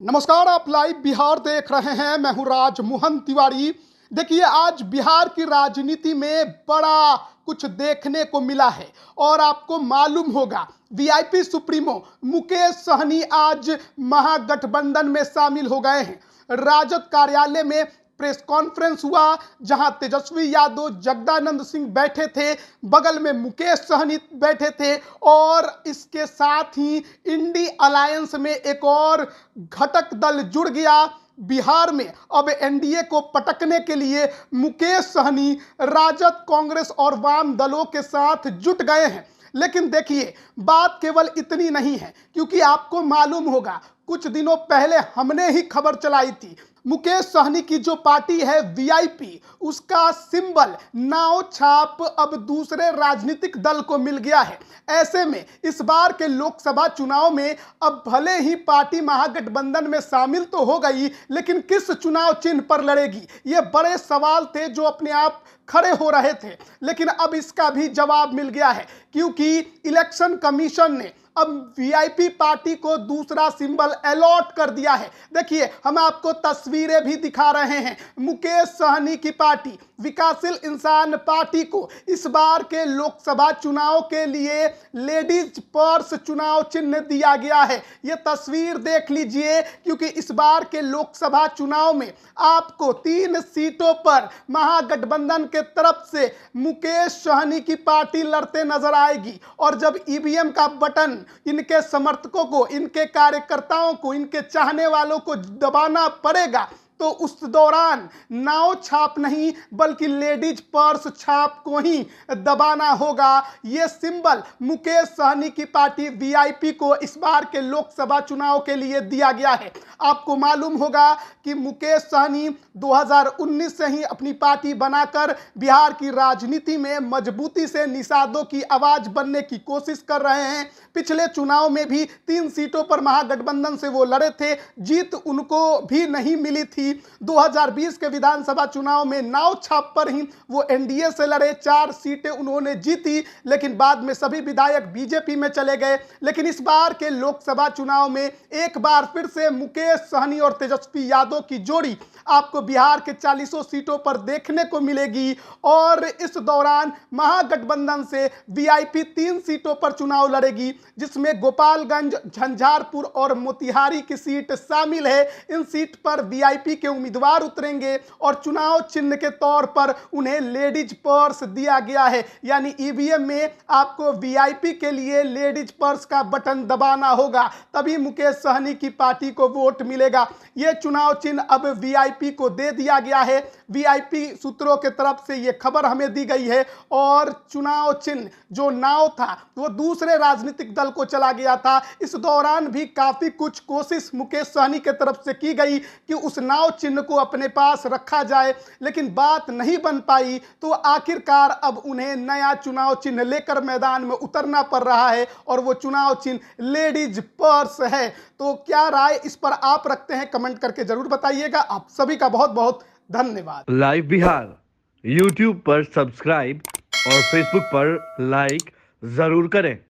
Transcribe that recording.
नमस्कार, आप लाइव बिहार देख रहे हैं। मैं हूं राजमोहन तिवारी। देखिए, आज बिहार की राजनीति में बड़ा कुछ देखने को मिला है और आपको मालूम होगा वीआईपी सुप्रीमो मुकेश सहनी आज महागठबंधन में शामिल हो गए हैं। राजद कार्यालय में प्रेस कॉन्फ्रेंस हुआ जहां तेजस्वी यादव, जगदानंद सिंह बैठे थे, बगल में मुकेश सहनी बैठे थे और इसके साथ ही इंडी अलायंस में एक और घटक दल जुड़ गया। बिहार में अब एनडीए को पटकने के लिए मुकेश सहनी राजद, कांग्रेस और वाम दलों के साथ जुट गए हैं। लेकिन देखिए, बात केवल इतनी नहीं है, क्योंकि आपको मालूम होगा कुछ दिनों पहले हमने ही खबर चलाई थी, मुकेश सहनी की जो पार्टी है वीआईपी, उसका सिंबल नाव छाप अब दूसरे राजनीतिक दल को मिल गया है। ऐसे में इस बार के लोकसभा चुनाव में अब भले ही पार्टी महागठबंधन में शामिल तो हो गई, लेकिन किस चुनाव चिन्ह पर लड़ेगी, ये बड़े सवाल थे जो अपने आप खड़े हो रहे थे। लेकिन अब इसका भी जवाब मिल गया है, क्योंकि इलेक्शन कमीशन ने अब वीआईपी पार्टी को दूसरा सिंबल अलॉट कर दिया है। देखिए, हम आपको तस्वीरें भी दिखा रहे हैं। मुकेश सहनी की पार्टी विकासशील इंसान पार्टी को इस बार के लोकसभा चुनाव के लिए लेडीज पर्स चुनाव चिन्ह दिया गया है। ये तस्वीर देख लीजिए, क्योंकि इस बार के लोकसभा चुनाव में आपको 3 सीटों पर महागठबंधन के तरफ से मुकेश सहनी की पार्टी लड़ते नजर आएगी। और जब ईवीएम का बटन इनके समर्थकों को, इनके कार्यकर्ताओं को, इनके चाहने वालों को दबाना पड़ेगा, तो उस दौरान नाव छाप नहीं बल्कि लेडीज पर्स छाप को ही दबाना होगा। ये सिंबल मुकेश सहनी की पार्टी वीआईपी को इस बार के लोकसभा चुनाव के लिए दिया गया है। आपको मालूम होगा कि मुकेश सहनी 2019 से ही अपनी पार्टी बनाकर बिहार की राजनीति में मजबूती से निषादों की आवाज बनने की कोशिश कर रहे हैं। पिछले चुनाव में भी 3 सीटों पर महागठबंधन से वो लड़े थे, जीत उनको भी नहीं मिली थी। 2020 के विधानसभा चुनाव में नाव छाप पर ही वो एनडीए से लड़े, 4 सीटें उन्होंने जीती, लेकिन बाद में सभी विधायक बीजेपी में चले गए। लेकिन इस बार के लोकसभा चुनाव में एक बार फिर से मुकेश सहनी और तेजस्वी यादव की जोड़ी आपको बिहार के 40 सीटों पर देखने को मिलेगी। और इस दौरान महागठबंधन से वीआईपी 3 सीटों पर चुनाव लड़ेगी, जिसमें गोपालगंज, झंझारपुर और मोतिहारी की सीट शामिल है। इन सीट पर वीआईपी के उम्मीदवार उतरेंगे और चुनाव चिन्ह के तौर पर उन्हें लेडीज पर्स दिया गया है। यानी ईवीएम में आपको वीआईपी के लिए लेडीज पर्स का बटन दबाना होगा, तभी मुकेश सहनी की पार्टी को वोट मिलेगा। यह चुनाव चिन्ह अब वीआईपी को दे दिया गया है। वीआईपी सूत्रों के तरफ से यह खबर हमें दी गई है। और चुनाव चिन्ह जो नाव था वो दूसरे राजनीतिक दल को चला गया था। इस दौरान भी काफी कुछ कोशिश मुकेश सहनी के तरफ से की गई कि उस नाव चिन्ह को अपने पास रखा जाए, लेकिन बात नहीं बन पाई। तो आखिरकार अब उन्हें नया चुनाव चिन्ह लेकर मैदान में उतरना पड़ रहा है और वो चुनाव चिन्ह लेडीज पर्स है। तो क्या राय इस पर आप रखते हैं, कमेंट करके जरूर बताइएगा। आप सभी का बहुत बहुत धन्यवाद। लाइव बिहार यूट्यूब पर सब्सक्राइब और फेसबुक पर लाइक जरूर करें।